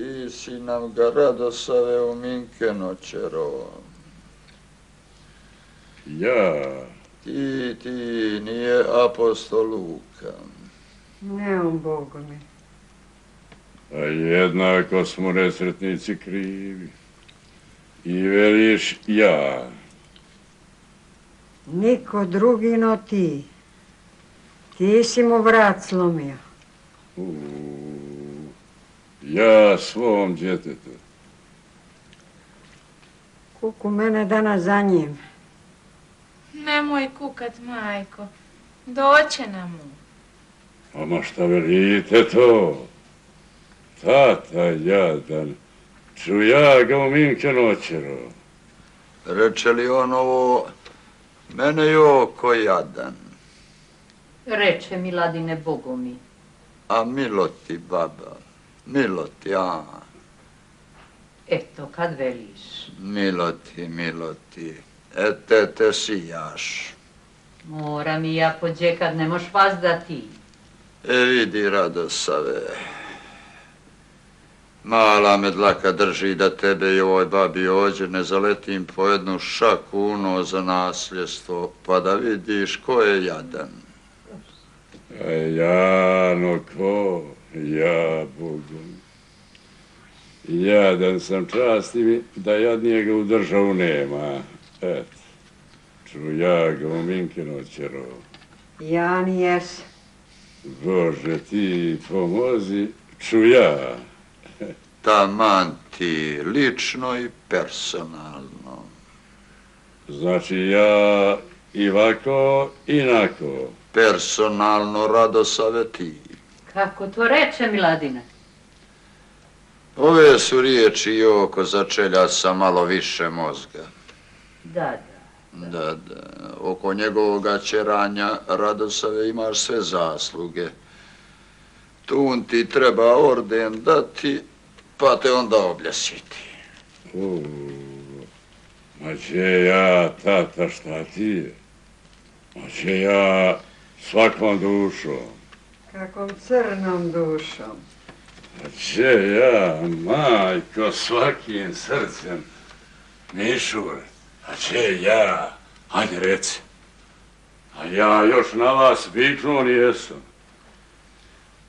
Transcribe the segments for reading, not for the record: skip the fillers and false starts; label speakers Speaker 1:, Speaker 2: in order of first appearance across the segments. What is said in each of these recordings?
Speaker 1: ti si nam ga Radosave u Minkeno čero.
Speaker 2: Ja?
Speaker 1: Ti, nije apostol Luka.
Speaker 3: Ne on, Boga mi.
Speaker 2: A jednako smo nesretnici krivi. I veliš ja.
Speaker 3: Niko drugi no ti. Ti si mu vrat slomio.
Speaker 2: Ja svom djetetu.
Speaker 3: Kuku mene danas za njim.
Speaker 4: Nemoj kukat, majko. Doće nam mu.
Speaker 2: Ama šta velite to? Tata jadan. Ču ja ga u Minkeno čero.
Speaker 1: Reče li on ovo, mene joko jadan.
Speaker 5: Reče Miladine Bogomi.
Speaker 1: A milo ti, baba, milo ti, a.
Speaker 5: Eto, kad veliš.
Speaker 1: Milo ti, ete te sijaš.
Speaker 5: Moram i ja pođekat, ne moš vas da ti.
Speaker 1: Vidi, Radosave, mala me dlaka drži da tebe i ovoj babi ođe ne zaletim po jednu šaku uno za nasljedstvo, pa da vidiš ko je jadan.
Speaker 2: Jano ko? Ja, Bogom. Jadan sam, časti mi da jadnijega u državu nema. Eto, ču ja ga u Minkeno čero.
Speaker 3: Ja nijes.
Speaker 2: Bože, ti pomozi, ču ja.
Speaker 1: Taman ti, lično i personalno.
Speaker 2: Znači ja i ovako, inako.
Speaker 1: Personalno, Radosave, ti.
Speaker 5: Kako to reče Miladine?
Speaker 1: Ove su riječi Joko začelja sa malo više mozga.
Speaker 5: Da.
Speaker 1: Da. Oko njegovoga čeranja, Radosave, imaš sve zasluge. Tun ti treba orden dati, pa te onda obljesiti.
Speaker 2: Ma će ja, tata, šta ti je? Ma će ja svakom dušom.
Speaker 3: Kakvom crnom dušom.
Speaker 2: Ma će ja, majko, svakim srcem. Mišure, a će ja, hajde reci. A ja još na vas viknuo nijesam.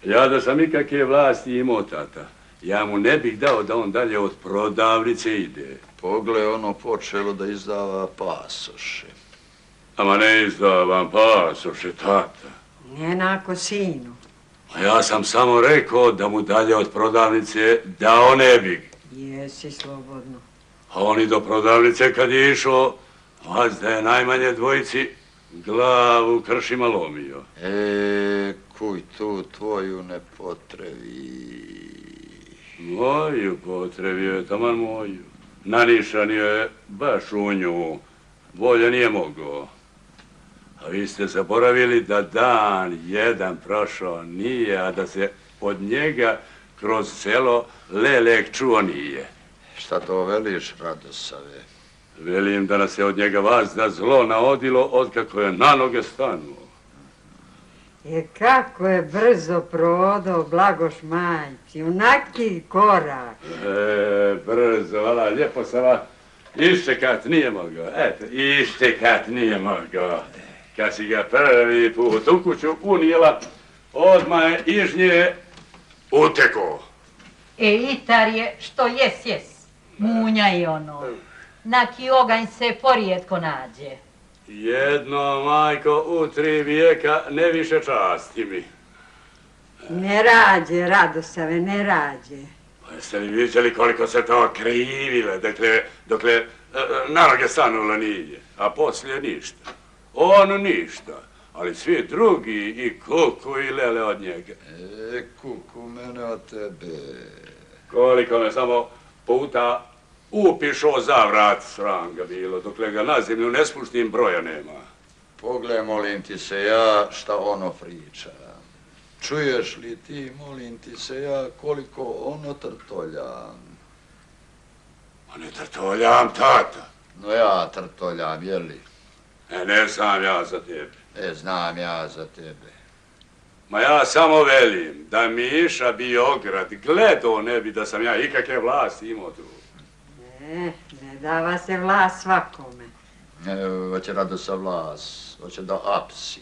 Speaker 2: Ja da sam ikakve vlasti imao, tata, ja mu ne bih dao da on dalje od prodavnice ide.
Speaker 1: Pogle, ono počelo da izdava pasoše.
Speaker 2: Ama ne izdavam pasoše, tata.
Speaker 3: Njenako sinu.
Speaker 2: A ja sam samo rekao da mu dalje od prodavnice dao ne bih.
Speaker 3: Jesi slobodno.
Speaker 2: A on i do prodavnice kad je išao, vas da je najmanje dvojici glavu kršima lomio.
Speaker 1: Kuj tu tvoju ne potrebi.
Speaker 2: Moju potrebio je, taman moju. Nanišan je baš u nju, bolje nije mogao. A vi ste zaboravili da dan jedan prošao nije, a da se od njega kroz selo lelek čuo nije.
Speaker 1: Šta to veliš, Radosave?
Speaker 2: Velim da nas je od njega vazda zlo naodilo otkako je na noge stanuo.
Speaker 3: Kako je brzo prodao, blagoš majci, unaki korak.
Speaker 2: Brzo, vala, lijepo sam vas iščekat nije mogao, eto, iščekat nije mogao. Kad si ga prvi put u kuću unijela, odmah je iz nje uteko.
Speaker 5: Itar je što jes. Munja i ono. Naki oganj se porijetko nađe.
Speaker 2: Jedno, majko, u 3 vijeka ne više časti mi.
Speaker 3: Ne rađe, Radosave, ne rađe.
Speaker 2: Pa jeste li vidjeli koliko se to krivile, dokle na noge stanulo nije, a poslije ništa. On ništa, ali svi drugi i kuku i lele od njega.
Speaker 1: Kuku mene od tebe.
Speaker 2: Koliko me samo puta upišo za vrat sram ga bilo, dokle ga na zemlju ne spuštim, broja nema.
Speaker 1: Pogle, molim ti se ja, šta ono priča. Čuješ li ti, molim ti se ja, koliko ono trtoljam?
Speaker 2: A ne trtoljam, tata.
Speaker 1: No ja trtoljam, jeli?
Speaker 2: Ne znam ja za tebe.
Speaker 1: Znam ja za tebe.
Speaker 2: Ma ja samo velim da Miša Biograd gledao ne bi da sam ja ikakve vlasti imao tu.
Speaker 3: Ne dava se vlast svakome.
Speaker 1: Hoće Radosa vlast, hoće da apsi.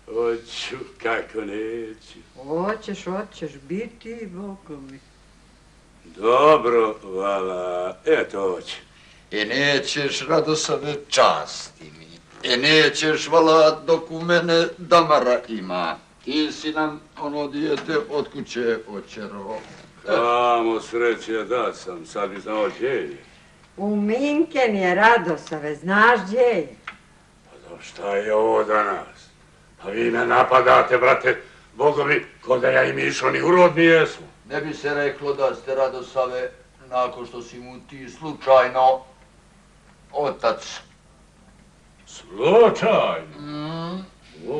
Speaker 2: Hoću, kako neću.
Speaker 3: Hoćeš biti, Bogu mi.
Speaker 2: Dobro, vala, eto hoću.
Speaker 1: I nećeš, Radosave, časti mi. I nećeš, vala, dok u mene Damara ima. Ti si nam ono dijete od kuće očero.
Speaker 2: Kamo sreće da sam, sad bi znao gdje je.
Speaker 3: U Minken je, Radosave, znaš gdje je?
Speaker 2: Pa da šta je ovo danas? Pa vi me napadate, brate, bogovi, ko da ja i Mišo ni urodni jesmo.
Speaker 1: Ne bi se reklo da ste, Radosave, nakon što si mu ti slučajno otac.
Speaker 2: Slučajno?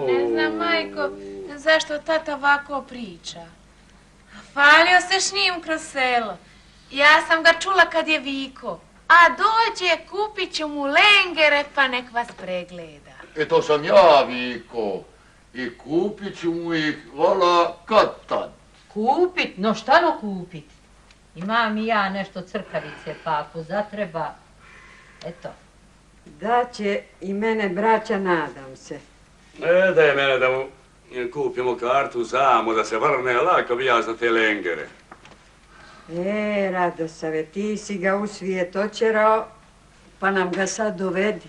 Speaker 4: Ne znam, majko, zašto tata ovako priča. Falio se s njim kroz selo. Ja sam ga čula kad je viko. A dođe, kupit ću mu lengere pa nek vas pregleda.
Speaker 1: To sam ja viko. I kupit ću mu ih, vala, kad tad.
Speaker 5: Kupit? No šta no kupit? Imam i ja nešto crkavice, pa ako zatreba, eto.
Speaker 3: Da će i mene braća, nadam se.
Speaker 2: Da je mene da mu kupimo kartu zamo, da se vrne, lako bi ja za te lengere.
Speaker 3: Radosave, ti si ga u svijet očerao, pa nam ga sad dovedi.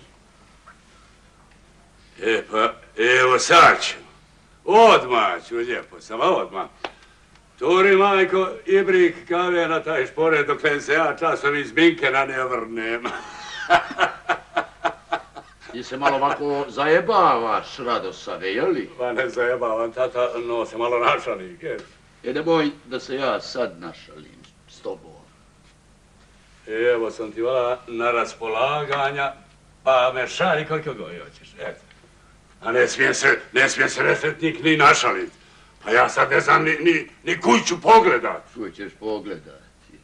Speaker 2: Pa, evo sad ću. Odmah ću, lijepo sam, odmah. Turi, majko, i brik kave na taj špored dok se ja časom iz Minkena ne vrnem.
Speaker 1: Ti se malo ovako zajebavaš, Radosave, jeli?
Speaker 2: Pa ne zajebavam, tata, no se malo našalim, jes?
Speaker 1: Nemoj da se ja sad našalim s tobom.
Speaker 2: Evo sam ti vala na raspolaganja, pa me šali koliko god hoćeš, eto. A ne smijem se nesretnik ni našalit. Pa ja sad ne znam ni kuj ću pogledat.
Speaker 1: Kuj ćeš pogledati.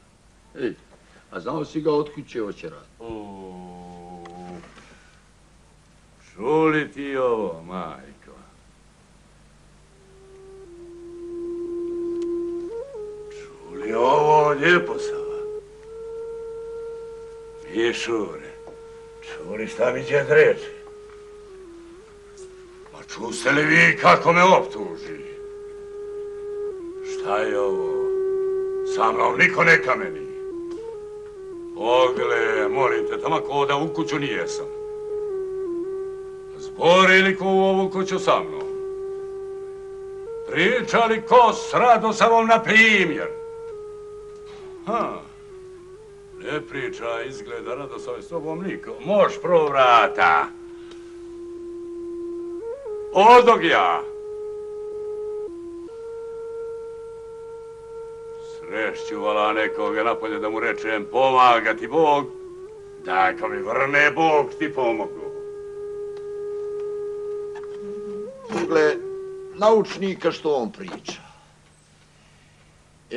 Speaker 1: Ej, a znao si ga od kuće očerati?
Speaker 2: Čuli ti ovo, majko? Čuli ovo, Ljeposava? Mišure, čuli šta mi djed reče? Ma čuste li vi kako me optuži? Šta je ovo? Sa mnom niko ne kameni. Ogle, molim te, tamo ko da u kuću nijesam. Zbori li ko u ovu kuću sa mnom? Priča li ko s Radosavom na primjer? Ne priča, izgleda Radosave s tobom niko. Moš pro vrata. Odog ja. Srešću vala nekoga napolje da mu rečem pomaga ti Bog. Da ako mi vrne Bog ti pomogu.
Speaker 1: Pogle, naučnika što on priča.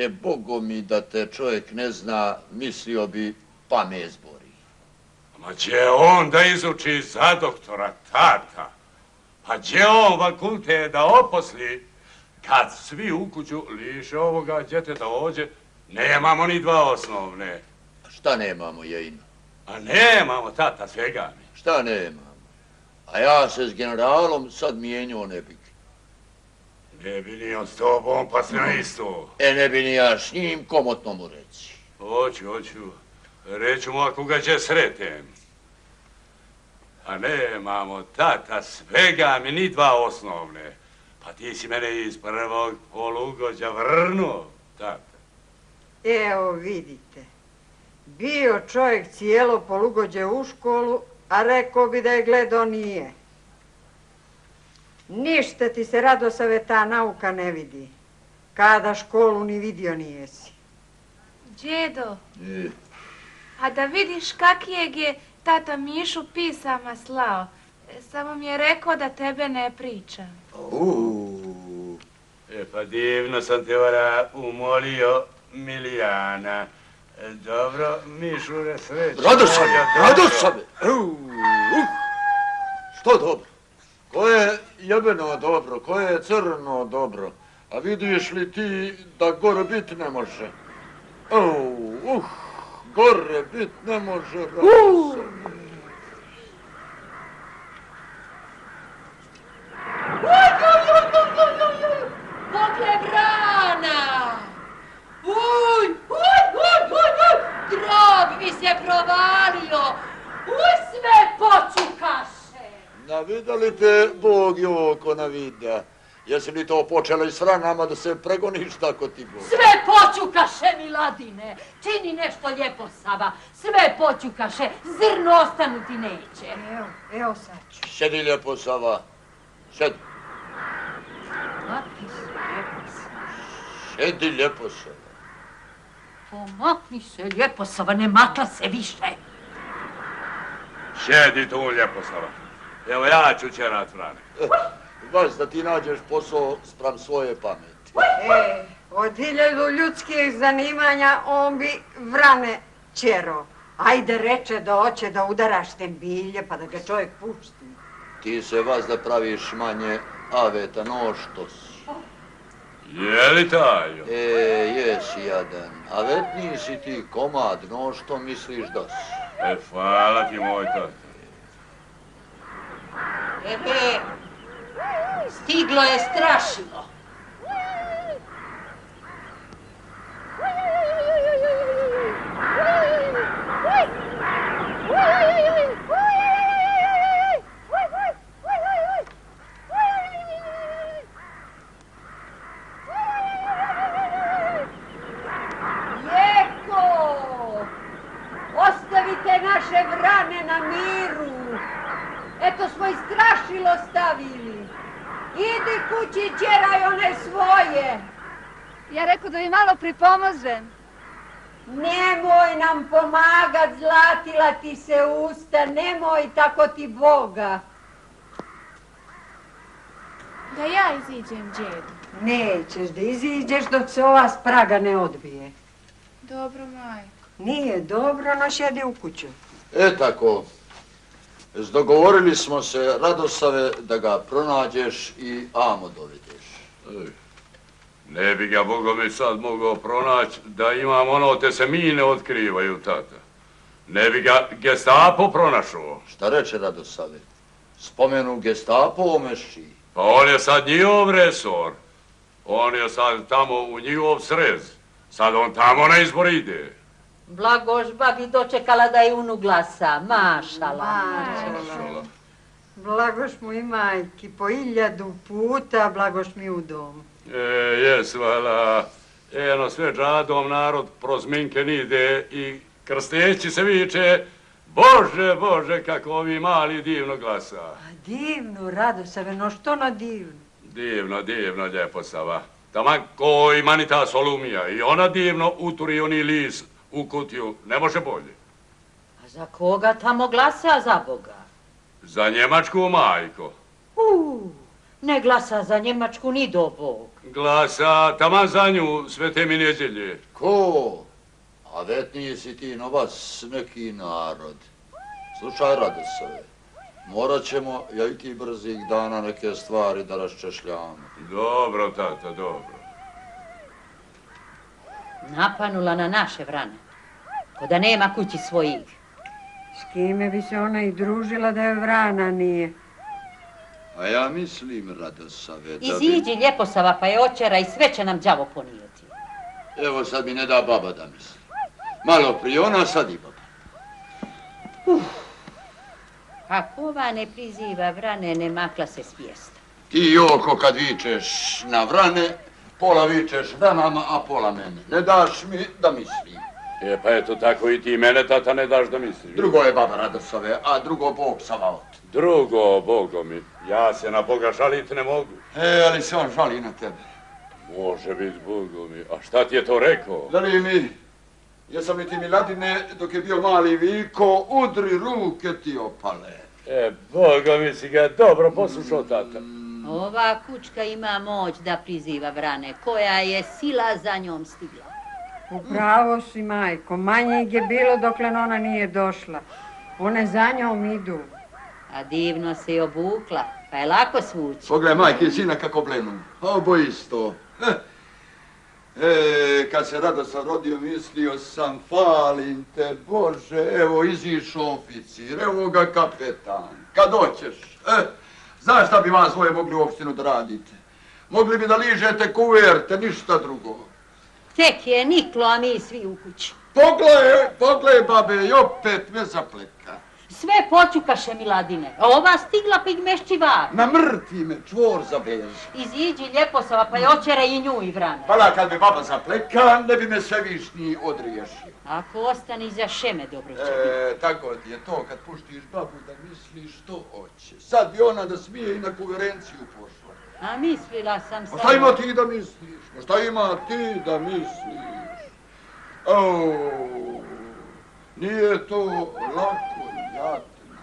Speaker 1: Bogo mi da te čovjek ne zna, mislio bi pa me zbori.
Speaker 2: Ma će on da izuči za doktora, tata? Pa će on fakultet da oposli kad svi u kuću liše ovoga djeteta ođe, nemamo ni dva osnovne.
Speaker 1: Šta nemamo, Jejno?
Speaker 2: A nemamo, tata, svega mi.
Speaker 1: Šta nemamo? A ja se s generalom sad mijenjao ne bi.
Speaker 2: Ne bi ni on s tobom, pa sve isto.
Speaker 1: Ne bi ni ja s njim, komotno mu reći.
Speaker 2: Hoću. Reću mu ako ga će sretem. A nemamo, tata, svega mi ni dva osnovne. Pa ti si mene iz prvog polugođa vrnuo, tata.
Speaker 3: Evo vidite, bio čovjek cijelo polugođe u školu, a rekao bi da je gledao nije. Ništa ti se, Radosave, ta nauka ne vidi, kada školu ni vidio nijesi.
Speaker 4: Djedo, a da vidiš kakijeg je tata Mišu pisama slao. Samo mi je rekao da tebe ne pričam.
Speaker 2: Pa divno sam te vara umolio, Milijana. Dobro, Mišure, sreće.
Speaker 1: Radosave! Što dobro? Ko je jebeno dobro, ko je crno dobro, a vidiš li ti da gore bit ne može? Gore bit ne može, Radosave.
Speaker 5: Dokle vrana! Drog mi se provalio! Sve počukaše!
Speaker 1: Navida li te Bog Joko navida? Jesi li to počela i s ranama da se pregoniš tako ti Bog?
Speaker 5: Sve počukaše, Miladine! Čini nešto lijepo, Sava. Sve počukaše, zrno ostanuti neće.
Speaker 3: Evo sad ću.
Speaker 1: Sjedi lijepo, Sava. Sjedi.
Speaker 5: Makni se, lijepo, Sava.
Speaker 1: Sjedi lijepo, Sava.
Speaker 5: Pomakni se, lijepo, Sava, ne makla se više.
Speaker 2: Sjedi tu, lijepo Sava. Evo ja ću ćerat vrane.
Speaker 1: Baš da ti nađeš posao spram svoje pameti.
Speaker 3: Od 1000 ljudskih zanimanja on bi vrane ćero. Ajde reče da hoće da udaraš te bilje pa da ga čovjek pušti.
Speaker 1: Ti se vas da praviš manje aveta no što si.
Speaker 2: Je li tajo?
Speaker 1: Jesi jadan. Avetniji si ti komad no što misliš da si.
Speaker 2: Hvala ti moj tata.
Speaker 5: Stiglo je strašilo. Jeko! Ostavite naše vrane na miru. Eto smo i strašilo stavili. Idi kući, ćeraj one svoje.
Speaker 6: Ja rekao da mi malo pripomozem.
Speaker 3: Nemoj nam pomagat, zlatila ti se usta, nemoj tako ti Boga.
Speaker 4: Da ja iziđem, djedu.
Speaker 3: Nećeš da iziđeš dok se ova spraga ne odbije.
Speaker 4: Dobro, majko.
Speaker 3: Nije dobro, no sjedi u kuću.
Speaker 1: Tako. Dogovorili smo se, Radosave, da ga pronađeš i amo dovedeš.
Speaker 2: Ne bi ga Bogovi sad mogao pronaći da imam ono te se mine otkrivaju, tata. Ne bi ga Gestapo pronašao.
Speaker 1: Šta reče Radosave? Spomenu Gestapo o Mešći.
Speaker 2: Pa on je sad njihov resor. On je sad tamo u njihov srez. Sad on tamo na izbor ide.
Speaker 5: Blagožba bi dočekala da je unu glasa. Mašala.
Speaker 3: Blagoš mu i majki, po 1000 puta blagoš mi u domu.
Speaker 2: Jes, vala. Eno sve džadom narod prozminke nide i krsteći se viče Bože, Bože, kako ovi mali divno glasa.
Speaker 3: A divno, Radosave, no što na divno?
Speaker 2: Divno, divno, lijepo Sava. Taman ko i manita Solumija i ona divno uturi oni lis u kutiju, ne može bolje.
Speaker 5: A za koga tamo glasa, za Boga?
Speaker 2: Za Njemačku, majko.
Speaker 5: Ne glasa za Njemačku ni do Bog.
Speaker 2: Glasa taman za nju sve te mi nedjelje.
Speaker 1: Ko? Avetniji si ti no vas neki narod. Slušaj, Radosave, morat ćemo, ja i ti brzih dana, neke stvari da raščešljamo.
Speaker 2: Dobro, tata, dobro.
Speaker 5: Napanula na naše vrane, ko da nema kući svojih.
Speaker 3: S kime bi se ona i družila da je vrana nije?
Speaker 1: A ja mislim, Radosave, da bi...
Speaker 5: Iziđi lijepo, Sava, pa je očera i sve će nam đavo ponijeti.
Speaker 1: Evo sad mi ne da baba da misli. Malo prije ona, sad i baba.
Speaker 5: Ako ova ne priziva vrane, ne makla se svijesta.
Speaker 1: Ti, Joko, kad vičeš na vrane, pola vičeš vranama, a pola mene. Ne daš mi da mislim.
Speaker 2: Pa eto tako i ti mene, tata, ne daš da misliš.
Speaker 1: Drugo je baba Radosave, a drugo Bog Savaot.
Speaker 2: Drugo, Bogo mi, ja se na Boga žalit ne mogu.
Speaker 1: Ali se on žali na tebe.
Speaker 2: Može biti, Bogo mi, a šta ti je to rekao?
Speaker 1: Veli mi, jesam li ti Miladine, dok je bio mali viko, udri ruke ti opale.
Speaker 2: Bogo mi si ga dobro poslušao, tata.
Speaker 5: Ova kućka ima moć da priziva vrane, koja je sila za njom stigla.
Speaker 3: Upravo si, majko, manje ih je bilo dokle ona nije došla. One za njom idu.
Speaker 5: A divno se i obukla. Pa je lako svući.
Speaker 1: Pogledaj majke i sina kako blenu. Obo isto. Kad se Radosav rodio, mislio sam, falim te, Bože, evo izišao oficir, evo ga kapetan. Kad hoćeš. Znaš šta bi vas dvoje mogli u opštinu da radite? Mogli bi da ližete kuverte, ništa drugo.
Speaker 5: Tek je niklo, a mi svi u kući.
Speaker 1: Pogledaj, babe, i opet me zapleka.
Speaker 5: Sve počukaše, Miladine. Ova stigla pigmeščivar.
Speaker 1: Na mrtvi me, čvor zabeži.
Speaker 5: Iziđi Ljeposava, pa je očere i nju i vrane.
Speaker 1: Hvala, kad bi baba zapleka, ne bi me sve višnji odriješio.
Speaker 5: Ako ostane iza šeme, dobro će biti.
Speaker 1: Tako ti je to, kad puštiš babu da misliš što hoće. Sad bi ona da smije i na konferenciju pošla.
Speaker 5: A mislila sam samo...
Speaker 1: Šta ima ti da misliš? Šta ima ti da misliš? Nije to lako, jadno.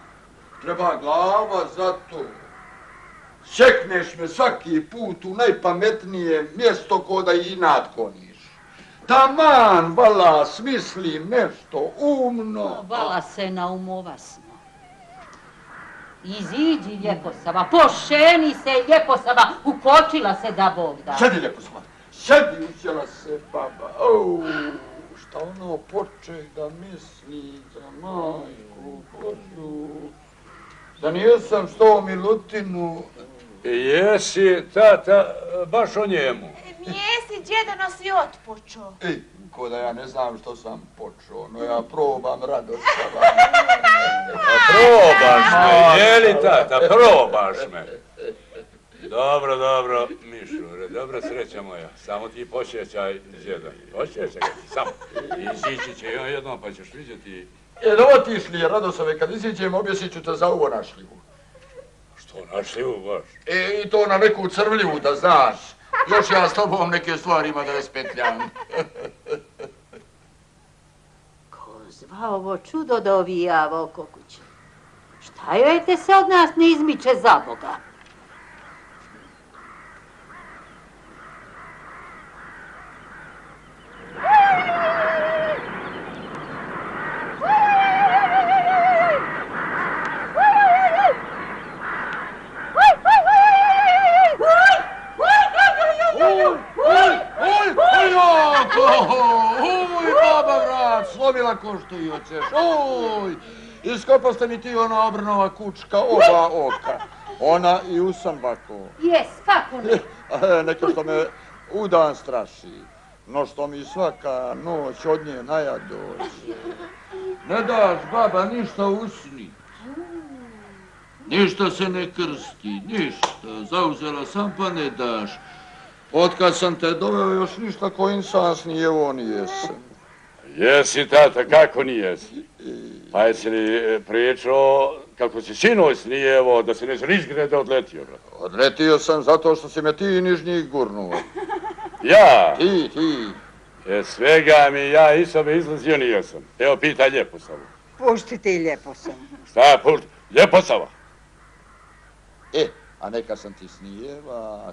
Speaker 1: Treba glava za to. Sekneš me svaki put u najpametnije mjesto ko da inat goniš. Taman, vala, smislim nešto umno.
Speaker 5: Vala se naumova smo. Iziđi Ljeposava, pošeni se Ljeposava, ukočila se da Bog da.
Speaker 1: Sjedi Ljeposava, sjedi, uzela se baba. Šta ono poče da misli za majku Božu. Da nisam što Milutinu...
Speaker 2: Jesi, tata, baš o njemu.
Speaker 4: Mjesi, djedano si otpočo.
Speaker 1: Ko da ja ne znam što sam počeo, no ja probam Radosava.
Speaker 2: Probaš me, jeli tata, probaš me. Dobro, Mišure, dobra sreća moja. Samo ti posjećaj djeda. Posjećaj ga ti, samo. Izići će on jednom pa ćeš vidjeti.
Speaker 1: Dovotiš li, Radosave, kad iziđem, objesit ću te za ovo našljivu.
Speaker 2: Što našljivu baš?
Speaker 1: I to na neku crvljivu, da znaš. Još ja s tobom neke stvari ima da raspetljam.
Speaker 5: Ko zva ovo čudo da ovijava oko kuće? Šta joj te se od nas ne izmiče za Boga?
Speaker 1: Baba vrat, slomila ko što i hoćeš. Iskopao ste mi ti ona obrnova kučka, oba oka. Ona i Usanbako.
Speaker 5: Jes, kako ne?
Speaker 1: Neko što me udan straši. No što mi svaka noć od nje najad dođe. Ne daš, baba, ništa usni. Ništa se ne krsti, ništa. Zauzela sam pa ne daš. Otkad sam te doveo još ništa ko insan snijevo nijesam.
Speaker 2: Jesi, tata, kako nijesi? Pa jesi li pričao kako si sinoć snijevo, da si ne izgrede odletio, brat?
Speaker 1: Odletio sam zato što si me ti nižnjih gurnuo.
Speaker 2: Ja?
Speaker 1: Ti.
Speaker 2: Svega mi ja iz sobe izlazio nijesam. Evo, pitaj Ljeposavu.
Speaker 3: Pušti ti Ljeposavu.
Speaker 2: Šta pušti? Ljeposava?
Speaker 1: A neka sam ti snijeva.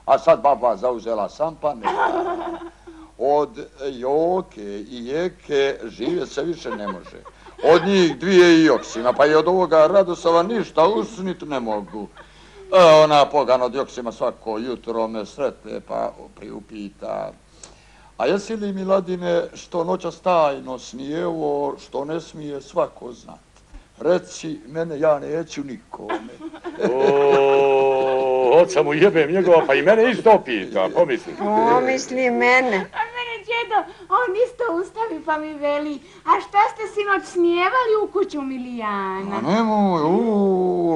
Speaker 1: A sad baba zauzela sam pa ne. Od Joke i Jeke živjet se više ne može. Od njih dvije i Joksima, pa i od ovoga Radosava ništa usnit ne mogu. Ona pogano od Joksima svako jutro me sretne pa priupita. A jesi li, Miladine, što noćas tajno snijevo, što ne smije svako znat? Reci, mene ja neću nikome.
Speaker 2: Oca mu jebem njegova, pa i mene isto pita, pomisli.
Speaker 3: Pomisli mene.
Speaker 4: A mene djedo, on isto ustavi pa mi veli, a šta ste sinoć snijevali u kuću Milijana?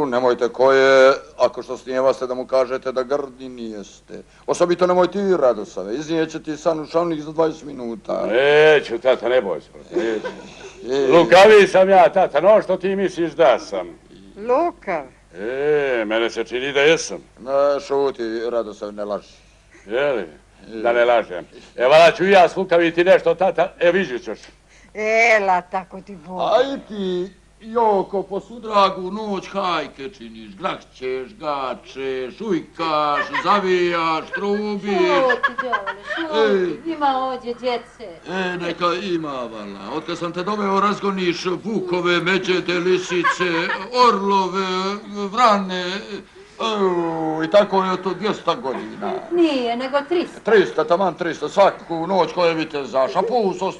Speaker 1: Nemojte ko je, ako što snijevaste da mu kažete da grdi nijeste. Osobito nemoj ti, Radosave, iznijeće ti san u šavnik za 20 minuta.
Speaker 2: Neću, tata, ne boj se, neću. Lukavi sam ja, tata, no što ti misliš da sam?
Speaker 3: Lukav?
Speaker 2: Mene se čini da jesam.
Speaker 1: Šuti, Radosav, ne laži.
Speaker 2: Jeli? Da ne lažem. Evo, ću ja slukaviti nešto, tata, viđu ćeš.
Speaker 3: Ela, tako ti Bog.
Speaker 1: Aj ti, Joko, po sudragu noć hajke činiš, grahćeš, gačeš, ujkaš, zavijaš, trubiš.
Speaker 5: Šuti, Đole, šuti, ima ovdje djece.
Speaker 1: Neka ima, vala. Otkad sam te doveo razgoniš vukove, međete, lisice, orlove, vrane. I tako je to 200 godina.
Speaker 5: Nije, nego 300.
Speaker 1: 300, taman 300, svaku noć koje vitezaš, a puso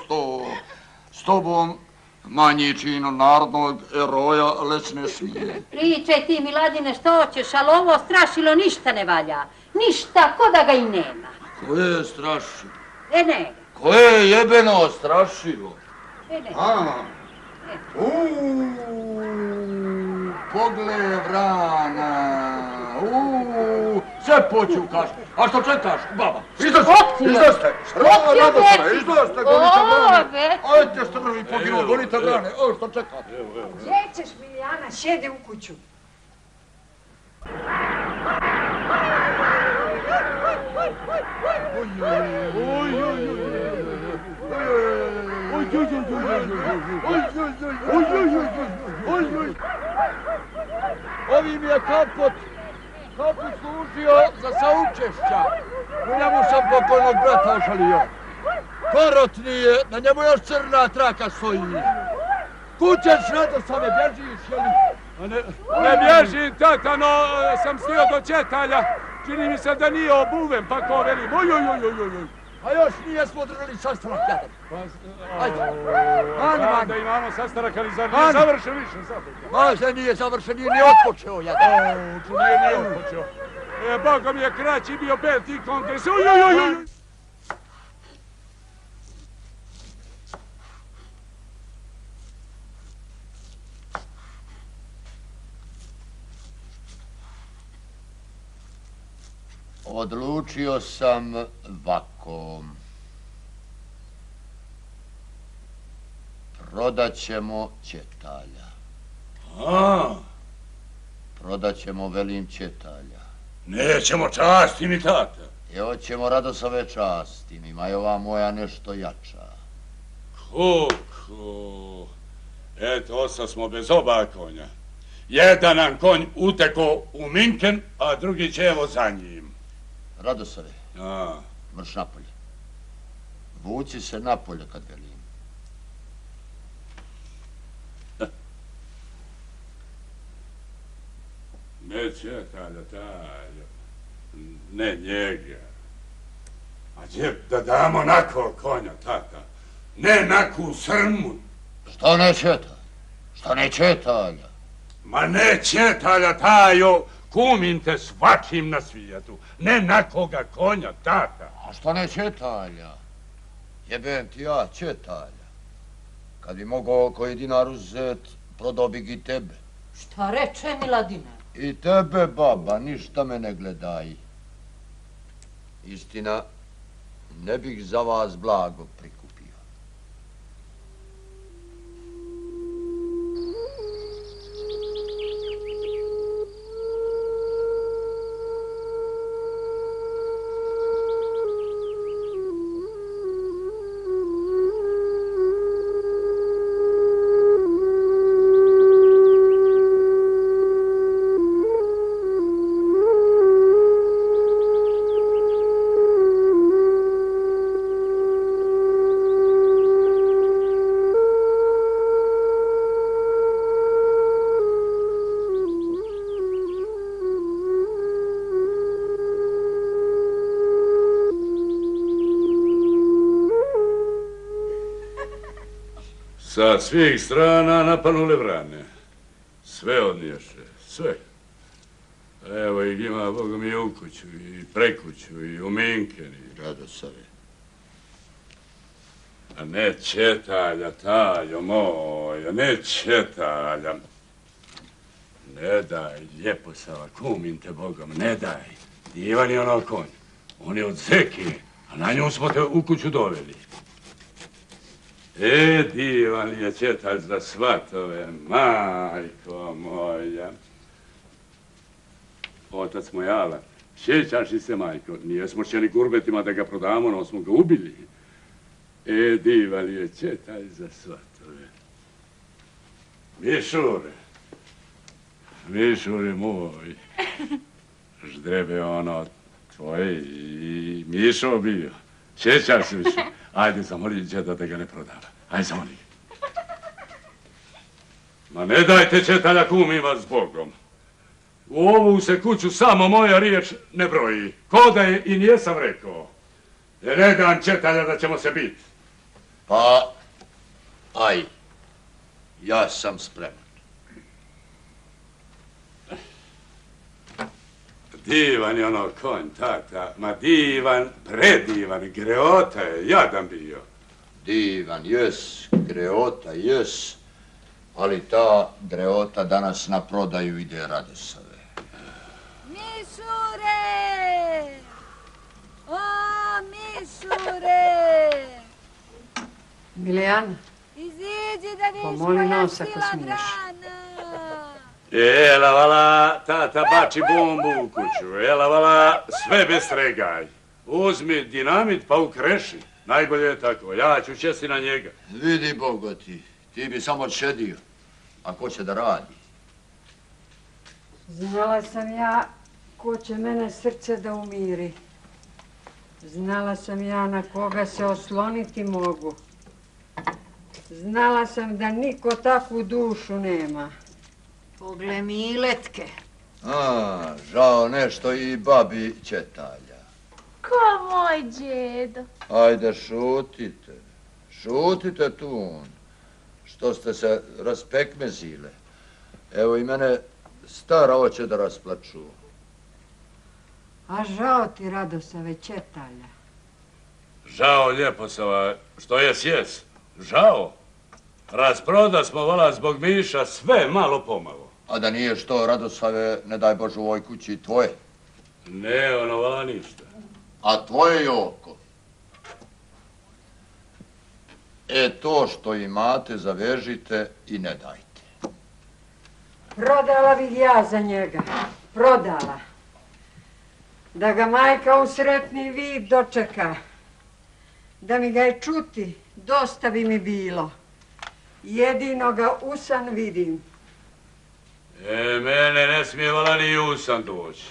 Speaker 1: 100. S tobom manji čin narodnog eroja lec ne smije.
Speaker 5: Pričaj ti, Miladine, što hoćeš, ali ovo strašilo ništa ne valja. Ništa, ko da ga i nema.
Speaker 1: Koje je strašilo?
Speaker 5: Ne.
Speaker 1: Koje je jebeno strašilo?
Speaker 5: Ne.
Speaker 1: Pogle vrana, sve počukaš. A što čekaš, baba? Izdoste! Izdoste, gonite vrane. Ajde, strvi poginuo, gonite vrane. Što čekaš?
Speaker 3: Gdje ćeš, Milijana, sjedi u kuću.
Speaker 1: Ovi mi je kaput služio za saučešća. U njemu sam pokojnog brata ošalio. Korotni je, na njemu još crna traka stoji. Kućeš, Radosave, bježiš, jeli?
Speaker 7: Ne bježim, tata, no sam stio do Četalja. Čini mi se da nije obuven, pa ko velim, oj.
Speaker 1: A još nije smo održali sastanak, jadan. Ajde, mani.
Speaker 7: Da imamo sastanak, ali zar nije završen više sad?
Speaker 1: Maže nije završen, nije ni otpočeo, jadan.
Speaker 7: Nije ni otpočeo. Boga mi je kraći bio peti kongres, oj.
Speaker 1: Odlučio sam ovako. Prodat ćemo Četalja. Prodat ćemo, velim, Četalja.
Speaker 2: Nećemo časti mi, tata.
Speaker 1: I hoćemo Radosave časti, ima je ova moja nešto jača.
Speaker 2: Kuku. Eto, osta smo bez oba konja. Jedan nam konj uteko u Minken, a drugi će evo za njim.
Speaker 1: Radosave, mrš napolje. Vuci se napolje kad velim.
Speaker 2: Ne Četalja, tajo. Ne njega. A gdje da damo nako konja, tata? Ne naku srmu.
Speaker 1: Što ne Četalja? Što ne Četalja?
Speaker 2: Ma ne Četalja, tajo. Kumim te svačim na svijetu. Ne nakoga konja, tata.
Speaker 1: A što ne Četalja? Jebem ti ja Četalja. Kad bi mogao koji dinar uzet, prodao bi i tebe.
Speaker 5: Šta reče, Miladine?
Speaker 1: I tebe, baba, ništa me ne gledaj. Istina, ne bih za vas blago prikupio.
Speaker 2: Sa svih strana napanule vrane. Sve odniješe, sve. Evo ih ima, Boga mi, u kuću, i prekuću, i u Minken, i
Speaker 1: Radosave.
Speaker 2: A ne Četalja, tajo moja, ne Četalja. Ne daj, lijepo Sava, kumim te Bogom, ne daj. Divan je ono konj. On je od zeke, a na nju smo te u kuću doveli. Divan je Četalj za svatove, majko moja. Otac moj Alan, sjećaš li se, majko, nijesmo htjeli gurbetima da ga prodamo, no smo ga ubili. Divan je Četalj za svatove. Mišure moj, ždrebe ono tvoje i Mišo bio. Sjećaš se više? Ajde, zamoli džeda da ga ne prodava. Ajde, zamoli. Ma ne dajte četalja kumima s Bogom. U ovu se kuću samo moja riječ ne broji. Ko da je i nijesam rekao. Jer ne dam četalja da ćemo se biti.
Speaker 1: Pa, aj, ja sam spreman.
Speaker 2: Divan je ono konj, tata, ma divan, predivan, greota je, jadan bio.
Speaker 1: Divan, jes, greota, jes, ali ta greota danas na prodaju ide Radosave.
Speaker 6: Mišure! O, Mišure!
Speaker 3: Milijana,
Speaker 6: Iziđi da vidiš
Speaker 3: Pomoli
Speaker 6: koja
Speaker 3: nos ako
Speaker 6: sila
Speaker 3: smiješ.
Speaker 6: vrana!
Speaker 2: Ela, vala, tata bači bombu u kuću, ela, vala, sve bez stregaj. Uzmi dinamit pa ukreši, najbolje je tako, ja ću česti na njega.
Speaker 1: Vidi bogati, ti bi samo odšedio, a ko će da radi?
Speaker 3: znala sam ja ko će mene srce da umiri. Znala sam ja na koga se osloniti mogu. Znala sam da niko takvu dušu nema.
Speaker 5: Pogle Miletke.
Speaker 1: Žao nešto i babi Četalja.
Speaker 4: Ko moj djedo?
Speaker 1: Ajde, šutite. Šutite tu. Što ste se raspekmezile. Evo i mene stara hoće da rasplaču.
Speaker 3: A žao ti, Radosave Četalja.
Speaker 2: Žao Ljeposava, što je sjes, žao. Rasproda smo vala zbog Miša sve malo pomalo.
Speaker 1: A da nije što, Radosave, ne daj Bože u ovoj kući tvoje.
Speaker 2: Ne, ono vala ništa.
Speaker 1: A tvoje je oko. To što imate zavežite i ne dajte.
Speaker 3: Prodala bih ja za njega. Prodala. Da ga majka u sretni vid dočeka. Da mi ga je čuti, dosta bi mi bilo. Jedino ga usan vidim.
Speaker 2: Mene ne smije vala ni usan doći.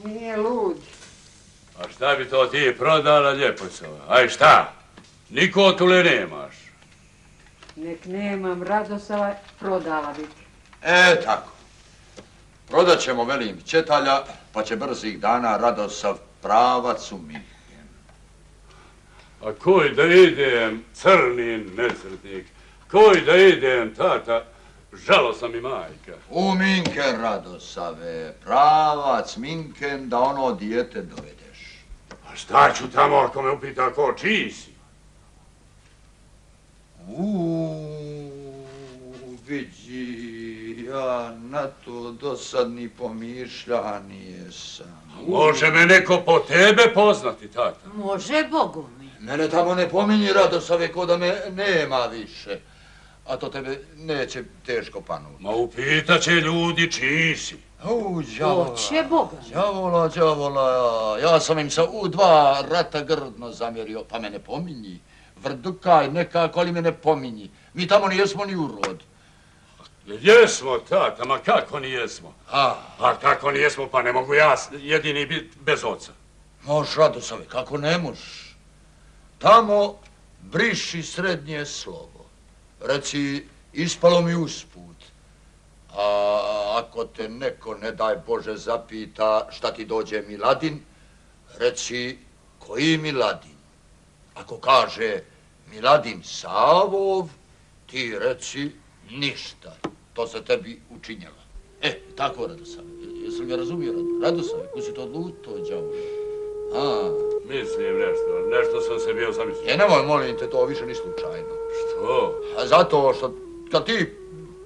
Speaker 3: Nije lud.
Speaker 2: A šta bi to ti prodala Ljeposava? Aj šta? Niko tule nemaš.
Speaker 3: Nek nemam, Radosava, prodala bih.
Speaker 1: Tako. Prodat ćemo, velim, Četalja, pa će brzih dana Radosav pravac u Minhen.
Speaker 2: A koj da idem, crni nesretnik, koj da idem, tata, žalo sam i majka.
Speaker 1: U Minhen, Radosave, pravac Minhen da ono dijete dovedeš.
Speaker 2: A šta ću tamo ako me upita ko, čiji si?
Speaker 1: Vidi, ja na to dosadni pomišlja nijesam.
Speaker 2: Može me neko po tebe poznati, tata.
Speaker 5: Može, Bogu mi.
Speaker 1: Mene tamo ne pominji, Radosave, ko da me nema više. A to tebe neće teško panuti.
Speaker 2: Ma upitat će ljudi čiji si.
Speaker 1: Đavola.
Speaker 5: Oće Boga.
Speaker 1: Đavola, ja sam im se u 2 rata grdno zamjerio, pa me ne pominji. Vrdukaj nekako, ali me ne pominji. Mi tamo nijesmo ni u rod.
Speaker 2: Jesmo, tata, ma kako nijesmo?
Speaker 1: A
Speaker 2: kako nijesmo, pa ne mogu ja jedini biti bez oca.
Speaker 1: Možeš, Radosave, kako ne možeš? Tamo briši srednje slovo. Reci, ispalo mi usput. A ako te neko, ne daj Bože, zapita šta ti dođe Miladin, reci, koji Miladin? Ako kaže Miladin Savov, ti reci ništa. To se tebi učinjelo. Tako, Radosave. Jesi li me razumio, Radosave? Ko si to odluto, đavo?
Speaker 2: Mislim nešto sam se bio zamislio.
Speaker 1: Nemoj, molim te, to više ni slučajno.
Speaker 2: Što?
Speaker 1: Zato što kad ti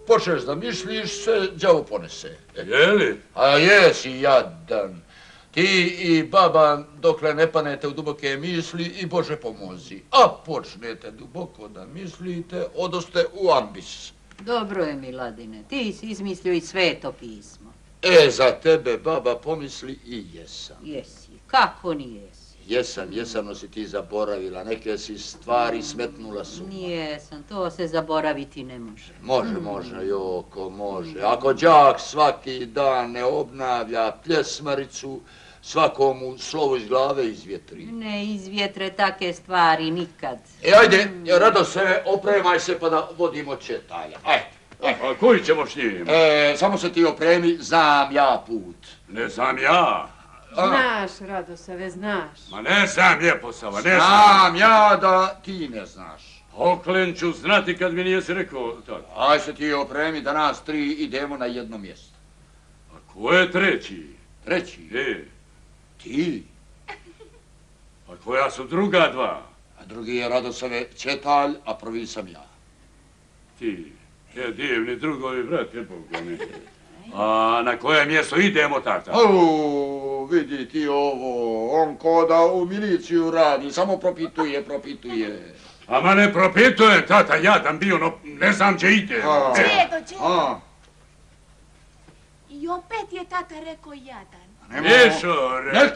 Speaker 1: počneš da misliš, se đavo ponese.
Speaker 2: Jeli?
Speaker 1: A jesi jadan. Ti i baba, dokle ne panete u duboke misli, i Bože pomozi. A počnete duboko da mislite, odoste u ambis.
Speaker 5: Dobro je, Miladine, ti si izmislio i Sveto pismo.
Speaker 1: Za tebe, baba, pomisli i jesam.
Speaker 5: Jesi, kako nijesi?
Speaker 1: Jesam, no si ti zaboravila. Neke si stvari smetnula su.
Speaker 8: Nijesam, to se zaboraviti ne može.
Speaker 1: Može, Joko, može. Ako đak svaki dan ne obnavlja pljesmaricu, svakomu slovo iz glave izvjetri.
Speaker 8: Ne izvjetre take stvari nikad.
Speaker 1: Ajde, Radosave, opremaj se pa da vodimo Četalja. Ajde.
Speaker 2: A koji ćemo s njim?
Speaker 1: Samo se ti opremi, znam ja put.
Speaker 2: Ne znam ja.
Speaker 3: Znaš, Radosave, znaš.
Speaker 2: Ma ne znam, Ljeposava, ne znam.
Speaker 1: Znam ja da ti ne znaš.
Speaker 2: Oklen ću znati kad mi nijesi rekao tako.
Speaker 1: Aj se ti opremi da nas 3 idemo na jedno mjesto.
Speaker 2: A ko je treći?
Speaker 1: Treći? Ti.
Speaker 2: A koja su druga 2?
Speaker 1: A drugi je Radosave Četalj, a prvi sam ja.
Speaker 2: Ti. Divni drugovi, brate, Boga mi. A na koje mjesto idemo, tata?
Speaker 1: Vidi ti ovo, on ko da u miliciju radi, samo propituje.
Speaker 2: Ama ne propitujem, tata, jadan bio, no ne znam gdje idemo.
Speaker 4: Čedo. I opet je tata rekao jadan.
Speaker 2: Mišore,